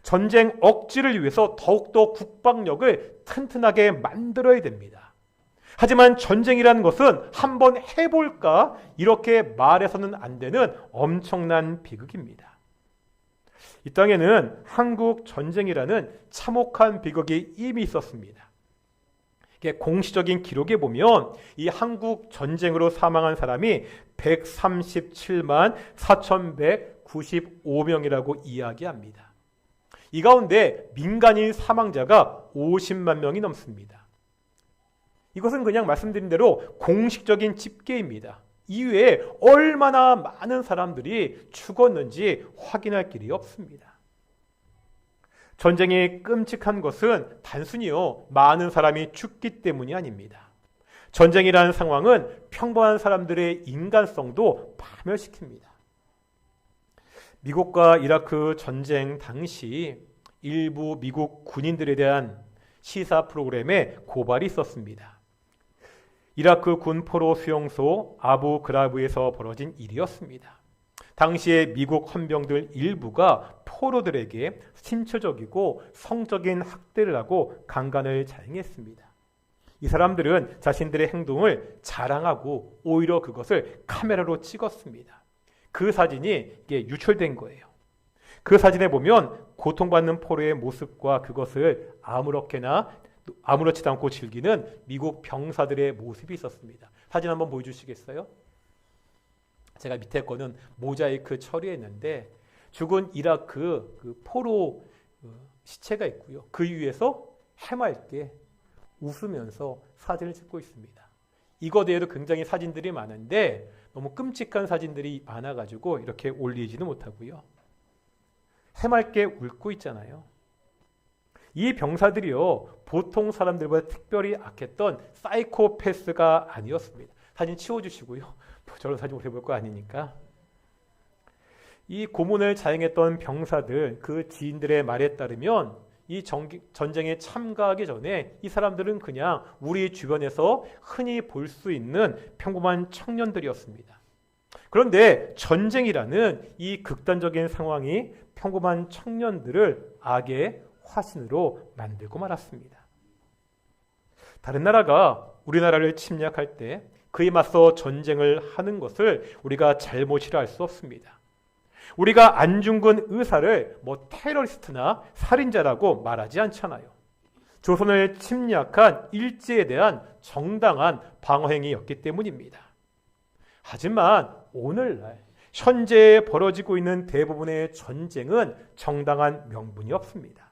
전쟁 억지를 위해서 더욱더 국방력을 튼튼하게 만들어야 됩니다. 하지만 전쟁이라는 것은 한번 해볼까 이렇게 말해서는 안 되는 엄청난 비극입니다. 이 땅에는 한국 전쟁이라는 참혹한 비극이 이미 있었습니다. 공식적인 기록에 보면 이 한국 전쟁으로 사망한 사람이 137만 4,195명이라고 이야기합니다. 이 가운데 민간인 사망자가 50만 명이 넘습니다. 이것은 그냥 말씀드린 대로 공식적인 집계입니다. 이외에 얼마나 많은 사람들이 죽었는지 확인할 길이 없습니다. 전쟁이 끔찍한 것은 단순히요, 많은 사람이 죽기 때문이 아닙니다. 전쟁이라는 상황은 평범한 사람들의 인간성도 파멸시킵니다. 미국과 이라크 전쟁 당시 일부 미국 군인들에 대한 시사 프로그램에 고발이 있었습니다. 이라크 군 포로 수용소 아부 그라브에서 벌어진 일이었습니다. 당시에 미국 헌병들 일부가 포로들에게 신체적이고 성적인 학대를 하고 강간을 자행했습니다. 이 사람들은 자신들의 행동을 자랑하고 오히려 그것을 카메라로 찍었습니다. 그 사진이 이게 유출된 거예요. 그 사진에 보면 고통받는 포로의 모습과 그것을 아무렇지도 않고 즐기는 미국 병사들의 모습이 있었습니다. 사진 한번 보여주시겠어요? 제가 밑에 거는 모자이크 처리했는데 죽은 이라크 그 포로 시체가 있고요. 그 위에서 해맑게 웃으면서 사진을 찍고 있습니다. 이거 외에도 굉장히 사진들이 많은데 너무 끔찍한 사진들이 많아가지고 이렇게 올리지는 못하고요. 해맑게 웃고 있잖아요. 이 병사들이요, 보통 사람들보다 특별히 악했던 사이코패스가 아니었습니다. 사진 치워주시고요. 저런 사진 오래 볼 거 아니니까. 이 고문을 자행했던 병사들, 그 지인들의 말에 따르면 이 전쟁에 참가하기 전에 이 사람들은 그냥 우리 주변에서 흔히 볼 수 있는 평범한 청년들이었습니다. 그런데 전쟁이라는 이 극단적인 상황이 평범한 청년들을 악의 화신으로 만들고 말았습니다. 다른 나라가 우리나라를 침략할 때 그에 맞서 전쟁을 하는 것을 우리가 잘못이라 할 수 없습니다. 우리가 안중근 의사를 테러리스트나 살인자라고 말하지 않잖아요. 조선을 침략한 일제에 대한 정당한 방어행위였기 때문입니다. 하지만 오늘날 현재 벌어지고 있는 대부분의 전쟁은 정당한 명분이 없습니다.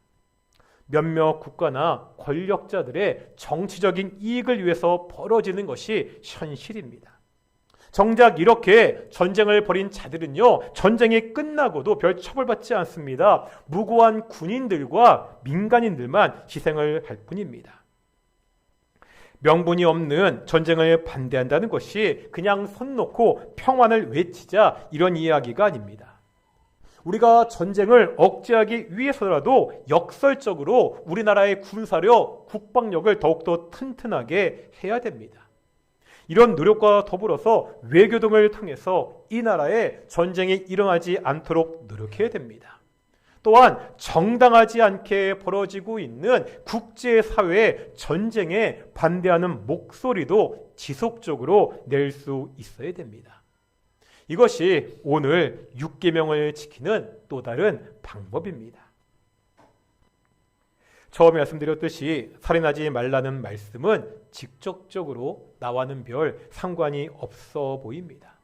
몇몇 국가나 권력자들의 정치적인 이익을 위해서 벌어지는 것이 현실입니다. 정작 이렇게 전쟁을 벌인 자들은요, 전쟁이 끝나고도 별 처벌받지 않습니다. 무고한 군인들과 민간인들만 희생을 할 뿐입니다. 명분이 없는 전쟁을 반대한다는 것이 그냥 손 놓고 평화를 외치자 이런 이야기가 아닙니다. 우리가 전쟁을 억제하기 위해서라도 역설적으로 우리나라의 군사력, 국방력을 더욱더 튼튼하게 해야 됩니다. 이런 노력과 더불어서 외교 등을 통해서 이 나라에 전쟁이 일어나지 않도록 노력해야 됩니다. 또한 정당하지 않게 벌어지고 있는 국제사회의 전쟁에 반대하는 목소리도 지속적으로 낼 수 있어야 됩니다. 이것이 오늘 6계명을 지키는 또 다른 방법입니다. 처음에 말씀드렸듯이 살인하지 말라는 말씀은 직접적으로 나와는 별 상관이 없어 보입니다.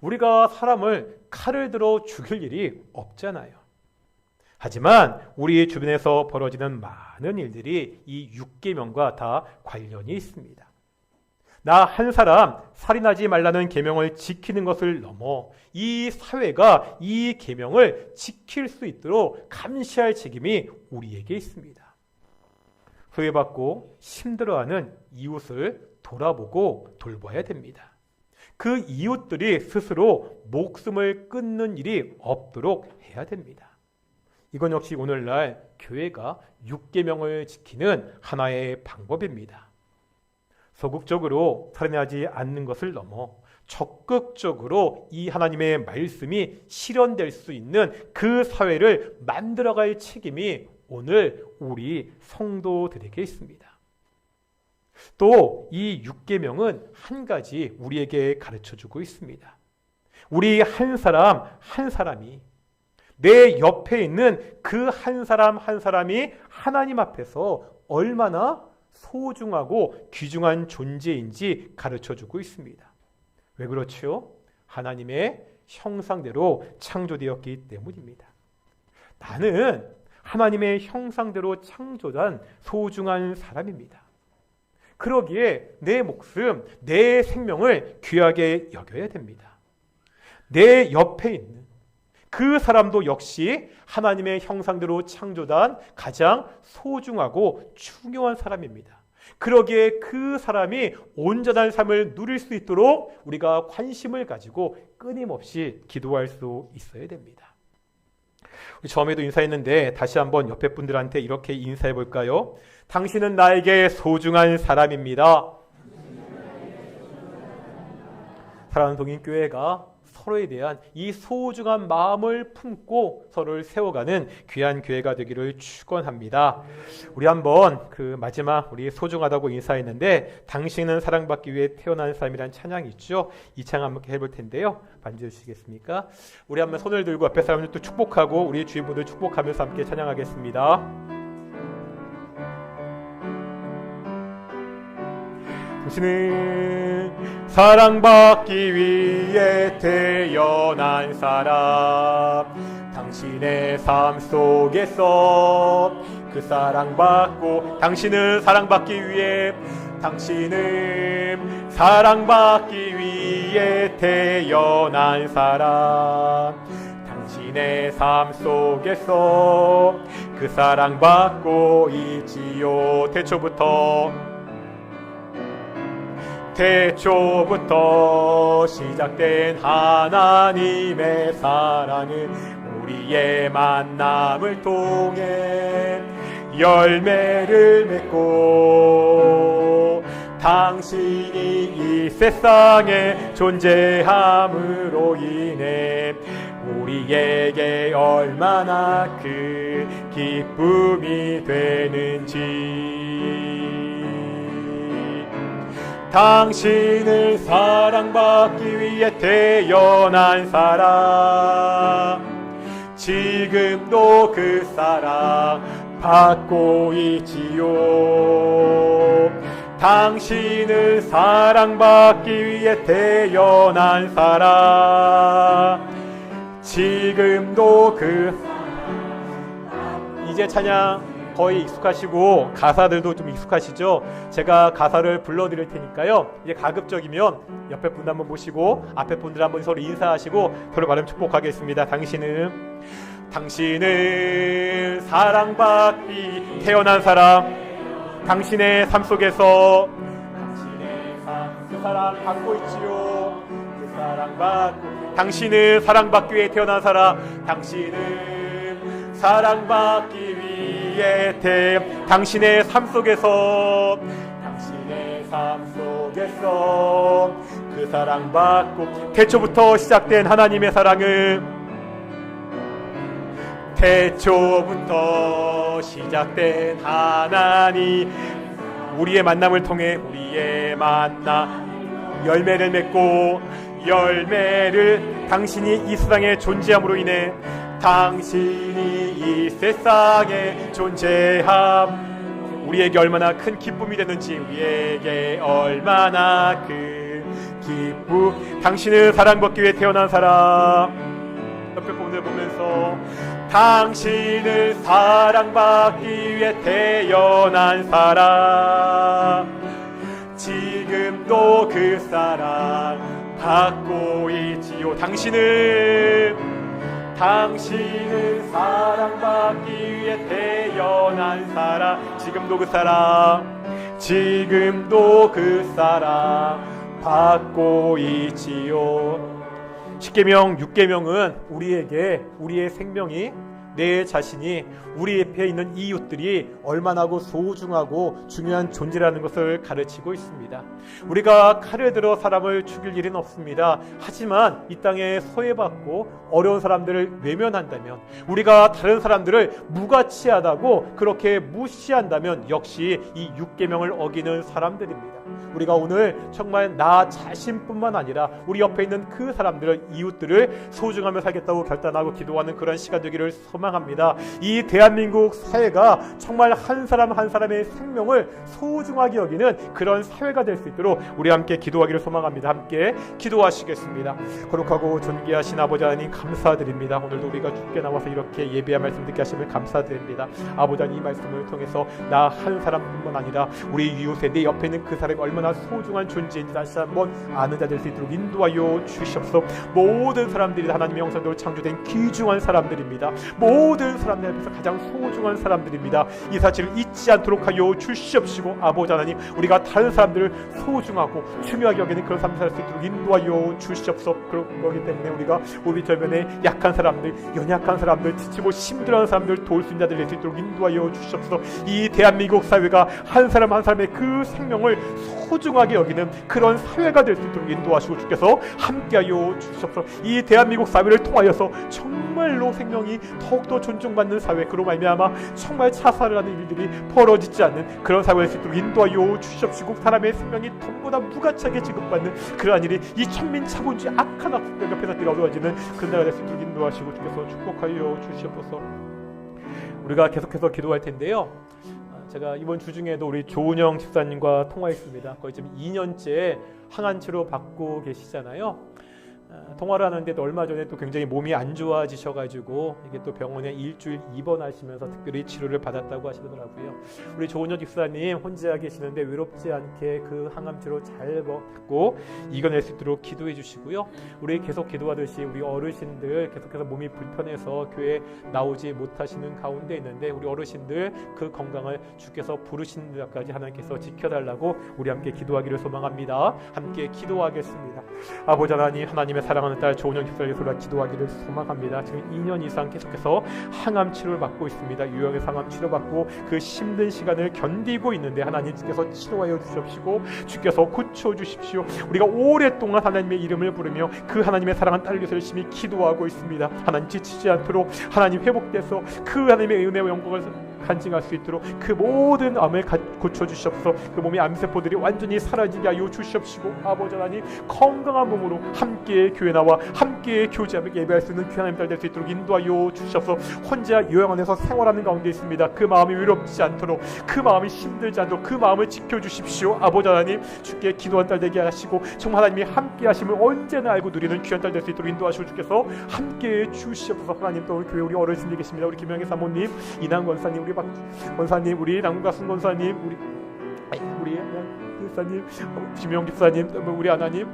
우리가 사람을 칼을 들어 죽일 일이 없잖아요. 하지만 우리 주변에서 벌어지는 많은 일들이 이 6계명과 다 관련이 있습니다. 나 한 사람 살인하지 말라는 계명을 지키는 것을 넘어 이 사회가 이 계명을 지킬 수 있도록 감시할 책임이 우리에게 있습니다. 소외받고 힘들어하는 이웃을 돌아보고 돌봐야 됩니다. 그 이웃들이 스스로 목숨을 끊는 일이 없도록 해야 됩니다. 이건 역시 오늘날 교회가 6계명을 지키는 하나의 방법입니다. 소극적으로 살인하지 않는 것을 넘어 적극적으로 이 하나님의 말씀이 실현될 수 있는 그 사회를 만들어갈 책임이 오늘 우리 성도들에게 있습니다. 또 이 6계명은 한 가지 우리에게 가르쳐주고 있습니다. 우리 한 사람 한 사람이 내 옆에 있는 그 한 사람 한 사람이 하나님 앞에서 얼마나 소중하고 귀중한 존재인지 가르쳐주고 있습니다. 왜 그렇지요? 하나님의 형상대로 창조되었기 때문입니다. 나는 하나님의 형상대로 창조된 소중한 사람입니다. 그러기에 내 목숨, 내 생명을 귀하게 여겨야 됩니다. 내 옆에 있는 그 사람도 역시 하나님의 형상대로 창조된 가장 소중하고 중요한 사람입니다. 그러기에 그 사람이 온전한 삶을 누릴 수 있도록 우리가 관심을 가지고 끊임없이 기도할 수 있어야 됩니다. 처음에도 인사했는데 다시 한번 옆에 분들한테 이렇게 인사해 볼까요? 당신은 나에게 소중한 사람입니다. 사랑하는 동인교회가 서로에 대한 이 소중한 마음을 품고 서로를 세워가는 귀한 교회가 되기를 축원합니다. 우리 한번 그 마지막 우리 소중하다고 인사했는데 당신은 사랑받기 위해 태어난 사람이란 찬양이 있죠. 이 찬양 한번 해볼 텐데요. 반주시겠습니까? 우리 한번 손을 들고 앞에 사람들도 축복하고 우리 주인분들 축복하면서 함께 찬양하겠습니다. 당신은 사랑받기 위해 태어난 사람, 당신의 삶 속에서 그 사랑받고 당신은 사랑받기 위해 당신은 사랑받기 위해 태어난 사람, 당신의 삶 속에서 그 사랑받고 있지요. 태초부터 시작된 하나님의 사랑은 우리의 만남을 통해 열매를 맺고 당신이 이 세상에 존재함으로 인해 우리에게 얼마나 큰 기쁨이 되는지. 당신을 사랑받기 위해 태어난 사람, 지금도 그 사랑 받고 있지요. 당신을 사랑받기 위해 태어난 사람, 지금도 이제 찬양 거의 익숙하시고 가사들도 좀 익숙하시죠? 제가 가사를 불러드릴 테니까요. 이제 가급적이면 옆에 분 한번 모시고 앞에 분들 한번 서로 인사하시고 서로 발음 축복하겠습니다. 당신은 사랑받기 태어난 사람, 당신의 삶 속에서 당신의 삶, 그 사랑 받고 있지요. 그 사랑 받고 당신은 사랑받기 위해 태어난 사람, 당신은 사랑받기 위해 당신의 삶 속에서 그 사랑받고 태초부터 시작된 하나님의 사랑은 태초부터 시작된 하나님, 우리의 만남을 통해 우리의 만남 열매를 맺고, 열매를 당신이 이 세상에 존재함으로 인해, 당신이 이 세상에 존재함, 우리에게 얼마나 큰 기쁨이 되는지, 우리에게 얼마나 큰 기쁨. 당신을 사랑받기 위해 태어난 사람, 옆에 부분을 보면서 당신을 사랑받기 위해 태어난 사람, 지금도 그 사랑 받고 있지요. 당신을 사랑받기 위해 태어난 사람, 지금도 그 사랑 받고 있지요. 10계명 6계명은 우리에게 우리의 생명이, 내 자신이, 우리 옆에 있는 이웃들이 얼마나 소중하고 중요한 존재라는 것을 가르치고 있습니다. 우리가 칼을 들어 사람을 죽일 일은 없습니다. 하지만 이 땅에 소외받고 어려운 사람들을 외면한다면, 우리가 다른 사람들을 무가치하다고 그렇게 무시한다면 역시 이 6계명을 어기는 사람들입니다. 우리가 오늘 정말 나 자신뿐만 아니라 우리 옆에 있는 그 사람들을, 이웃들을 소중하며 살겠다고 결단하고 기도하는 그런 시간 되기를 소망합니다. 이 대한민국 사회가 정말 한 사람 한 사람의 생명을 소중하게 여기는 그런 사회가 될 수 있도록 우리 함께 기도하기를 소망합니다. 함께 기도하시겠습니다. 거룩하고 존귀하신 아버지 하나님, 감사드립니다. 오늘도 우리가 주께 나와서 이렇게 예배한 말씀 듣게 하심을 감사드립니다. 아버지 하나님, 이 말씀을 통해서 나 한 사람뿐만 아니라 우리 이웃에, 내 옆에 있는 그 사람이 얼마나 소중한 존재인지 다시 한번 아는 자 될 수 있도록 인도하여 주시옵소서. 모든 사람들이 하나님의 형상대로 창조된 귀중한 사람들입니다. 모든 사람들 앞에서 가장 소중한 사람들입니다. 이 사실을 잊지 않도록 하여 주시옵시고, 아버지 하나님, 우리가 다른 사람들을 소중하고 중요하게 여기는 그런 삶을 살 수 있도록 인도하여 주시옵소서. 그렇기 때문에 우리가 우리 주변에 약한 사람들, 연약한 사람들, 지치고 힘들어하는 사람들 도울 수 있는 자들 될 수 있도록 인도하여 주시옵소서. 이 대한민국 사회가 한 사람 한 사람의 그 생명을 소중하게 여기는 그런 사회가 될 수 있도록 인도하시고 주께서 함께하여 주시옵소서. 이 대한민국 사회를 통하여서 정말로 생명이 더욱더 존중받는 사회, 그로 말미암아 정말 자살을 하는 일들이 벌어지지 않는 그런 사회가 될 수 있도록 인도하여 주시옵시고, 사람의 생명이 전부 다 무가치하게 지급받는 그러한 일이 이 천민차본주의 악한 악습들 옆에서 이루어지는 그런 나라가 될 수 있도록 인도하시고 주께서 축복하여 주시옵소서. 우리가 계속해서 기도할 텐데요, 제가 이번 주 중에도 우리 조은영 집사님과 통화했습니다. 거의 지금 2년째 항암 치료 받고 계시잖아요. 통화를 하는데도 얼마 전에 또 굉장히 몸이 안 좋아지셔가지고 이게 또 병원에 일주일 입원하시면서 특별히 치료를 받았다고 하시더라고요. 우리 조은영 집사님 혼자 계시는데 외롭지 않게 그 항암 치료 잘 받고 이겨낼 수 있도록 기도해 주시고요. 우리 계속 기도하듯이 우리 어르신들 계속해서 몸이 불편해서 교회 나오지 못하시는 가운데 있는데, 우리 어르신들 그 건강을 주께서 부르신 데까지 하나님께서 지켜달라고 우리 함께 기도하기를 소망합니다. 함께 기도하겠습니다. 아버지 하나님, 하나님의 사랑하는 딸 조은영 집사님으로 기도하기를 소망합니다. 지금 2년 이상 계속해서 항암 치료를 받고 있습니다. 유형의 항암 치료받고 그 힘든 시간을 견디고 있는데 하나님 주께서 치료하여 주십시오. 주께서 고쳐주십시오. 우리가 오랫동안 하나님의 이름을 부르며 그 하나님의 사랑한 딸 위해서 열심히 기도하고 있습니다. 하나님 지치지 않도록 하나님 회복돼서 그 하나님의 은혜와 영광을 간증할 수 있도록 그 모든 암을 고쳐주시옵소서. 그 몸의 암세포들이 완전히 사라지게 하여 주시옵시고, 아버지 하나님 건강한 몸으로 함께 교회 나와 함께 교제하며 예배할 수 있는 귀한 하나님 딸 될 수 있도록 인도하여 주시옵소서. 혼자 요양 안에서 생활하는 가운데 있습니다. 그 마음이 외롭지 않도록, 그 마음이 힘들지 않도록 그 마음을 지켜주십시오. 아버지 하나님, 주께 기도한 딸 되게 하시고 정말 하나님이 함께 하심을 언제나 알고 누리는 귀한 딸 될 수 있도록 인도하시고 주께서 함께 주시옵소서. 하나님, 또 우리 교회 우리 어르신들 계십니다. 우리 김영희 사모님, 이남 권사님, 우리 박 권사님, 우리 남궁가 순 권사님, 우리 집사님, 김영 집사님, 우리 하나님,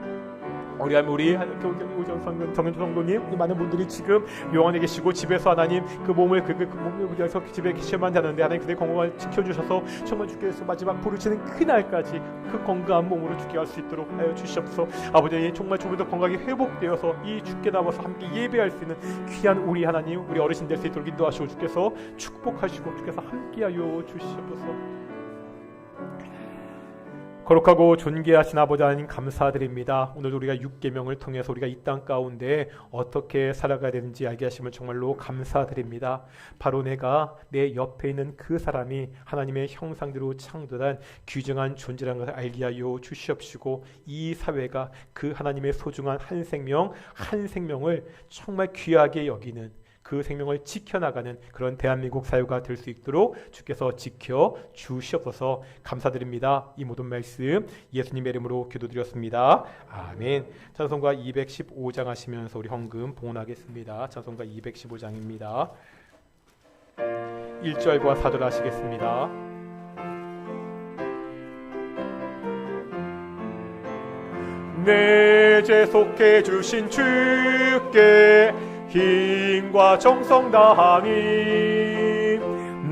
우리 정현주 성도님, 우리 많은 분들이 지금 요양원에 계시고 집에서 하나님 그 몸을 위해서 집에 계셔만 하는데 하나님 그대 건강을 지켜주셔서 정말 주께서 마지막 부르시는 그날까지 그 건강한 몸으로 주께 할 수 있도록 하여 주시옵소서. 아버지, 정말 조금더 건강이 회복되어서 이 주께 나와서 함께 예배할 수 있는 귀한 우리 하나님, 우리 어르신 될 수 있도록 인도하시고 주께서 축복하시고 주께서 함께하여 주시옵소서. 거룩하고 존귀하신 아버지 하나님 감사드립니다. 오늘도 우리가 6계명을 통해서 우리가 이 땅 가운데 어떻게 살아가야 되는지 알게 하심을 정말로 감사드립니다. 바로 내가 내 옆에 있는 그 사람이 하나님의 형상대로 창조한 귀중한 존재라는 것을 알게 하여 주시옵시고 이 사회가 그 하나님의 소중한 한 생명을 정말 귀하게 여기는 그 생명을 지켜나가는 그런 대한민국 사회가 될 수 있도록 주께서 지켜 주시옵소서. 감사드립니다. 이 모든 말씀 예수님의 이름으로 기도드렸습니다. 아멘. 찬송가 215장 하시면서 우리 헌금 봉헌하겠습니다. 찬송가 215장입니다. 1절과 4절 하시겠습니다. 내 죄 속해 주신 주께 힘과 정성 다하니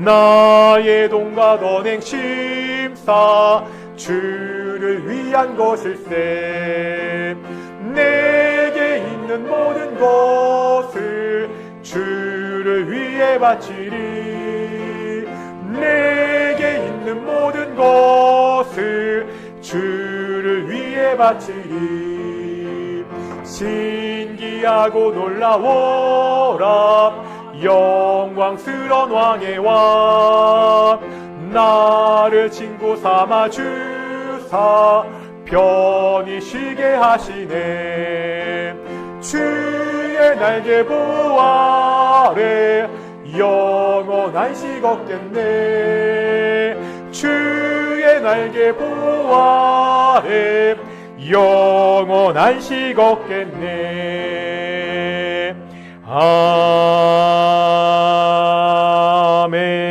나의 돈과 언행 심사 주를 위한 것일세. 내게 있는 모든 것을 주를 위해 바치리. 내게 있는 모든 것을 주를 위해 바치리. 신기하고 놀라워라 영광스러운 왕의 왕. 나를 친구 삼아 주사 편히 쉬게 하시네. 주의 날개 보호 아래 영원한 식 얻겠네. 주의 날개 보호 아래 영원한 식 얻겠네. 아멘.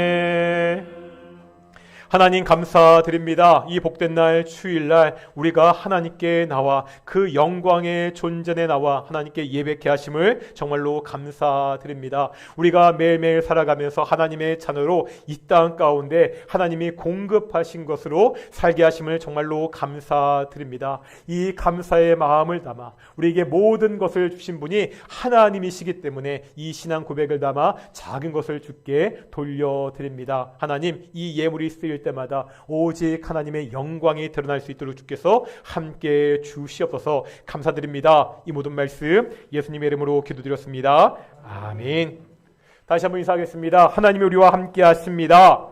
하나님 감사드립니다. 이 복된 날 주일날 우리가 하나님께 나와 그 영광의 존전에 나와 하나님께 예배케 하심을 정말로 감사드립니다. 우리가 매일매일 살아가면서 하나님의 자녀로 이 땅 가운데 하나님이 공급하신 것으로 살게 하심을 정말로 감사드립니다. 이 감사의 마음을 담아 우리에게 모든 것을 주신 분이 하나님이시기 때문에 이 신앙 고백을 담아 작은 것을 주께 돌려드립니다. 하나님, 이 예물이 쓰일 때마다 오직 하나님의 영광이 드러날 수 있도록 주께서 함께 주시옵소서. 감사드립니다. 이 모든 말씀 예수님의 이름으로 기도드렸습니다. 아멘. 다시 한번 인사하겠습니다. 하나님이 우리와 함께 하십니다.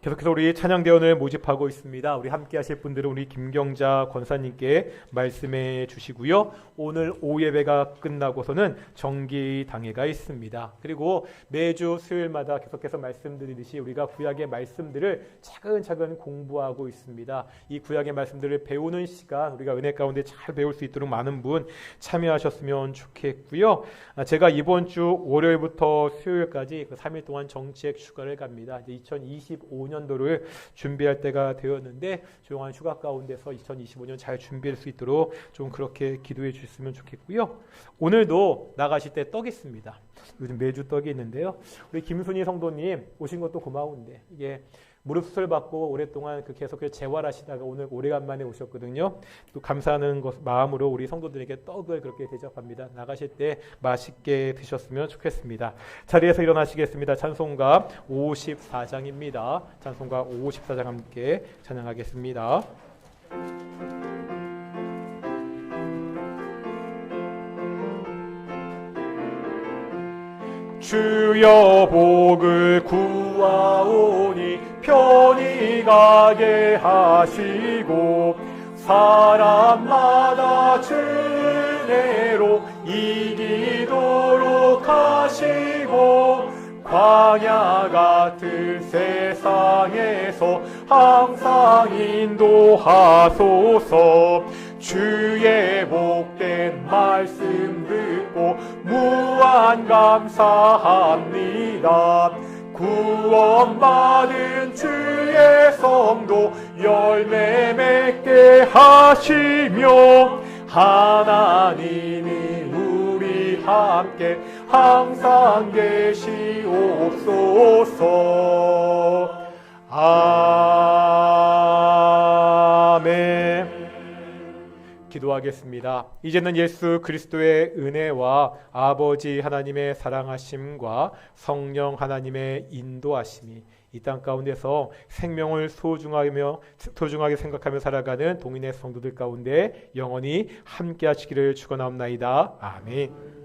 계속해서 우리 찬양대원을 모집하고 있습니다. 우리 함께 하실 분들은 우리 김경자 권사님께 말씀해 주시고요. 오늘 오후 예배가 끝나고서는 정기당회가 있습니다. 그리고 매주 수요일마다 계속해서 말씀드리듯이 우리가 구약의 말씀들을 차근차근 공부하고 있습니다. 이 구약의 말씀들을 배우는 시간 우리가 은혜 가운데 잘 배울 수 있도록 많은 분 참여하셨으면 좋겠고요. 제가 이번 주 월요일부터 수요일까지 그 3일 동안 정치액 휴가를 갑니다. 이제 2025년도를 준비할 때가 되었는데 조용한 휴가 가운데서 2025년 잘 준비할 수 있도록 좀 그렇게 기도해 주셨으면 좋겠고요. 오늘도 나가실 때 떡이 있습니다. 요즘 매주 떡이 있는데요. 우리 김순희 성도님 오신 것도 고마운데 이게 무릎 수술 받고 오랫동안 계속해서 재활하시다가 오늘 오래간만에 오셨거든요. 또 감사하는 마음으로 우리 성도들에게 떡을 그렇게 대접합니다. 나가실 때 맛있게 드셨으면 좋겠습니다. 자리에서 일어나시겠습니다. 찬송가 54장입니다. 찬송가 54장 함께 찬양하겠습니다. 주여 복을 구하오니 편히 가게 하시고 사람마다 주내로 이기도록 하시고 광야 같은 세상에서 항상 인도하소서. 주의 복된 말씀 듣고 무한 감사합니다. 구원받은 주의 성도 열매 맺게 하시며 하나님이 우리 함께 항상 계시옵소서. 아멘. 기도하겠습니다. 기도하겠습니다. 이제는 예수 그리스도의 은혜와 아버지 하나님의 사랑하심과 성령 하나님의 인도하심이 이 땅 가운데서 생명을 소중하게 생각하며 살아가는 동인의 성도들 가운데 영원히 함께 하시기를 축원하옵나이다. 아멘.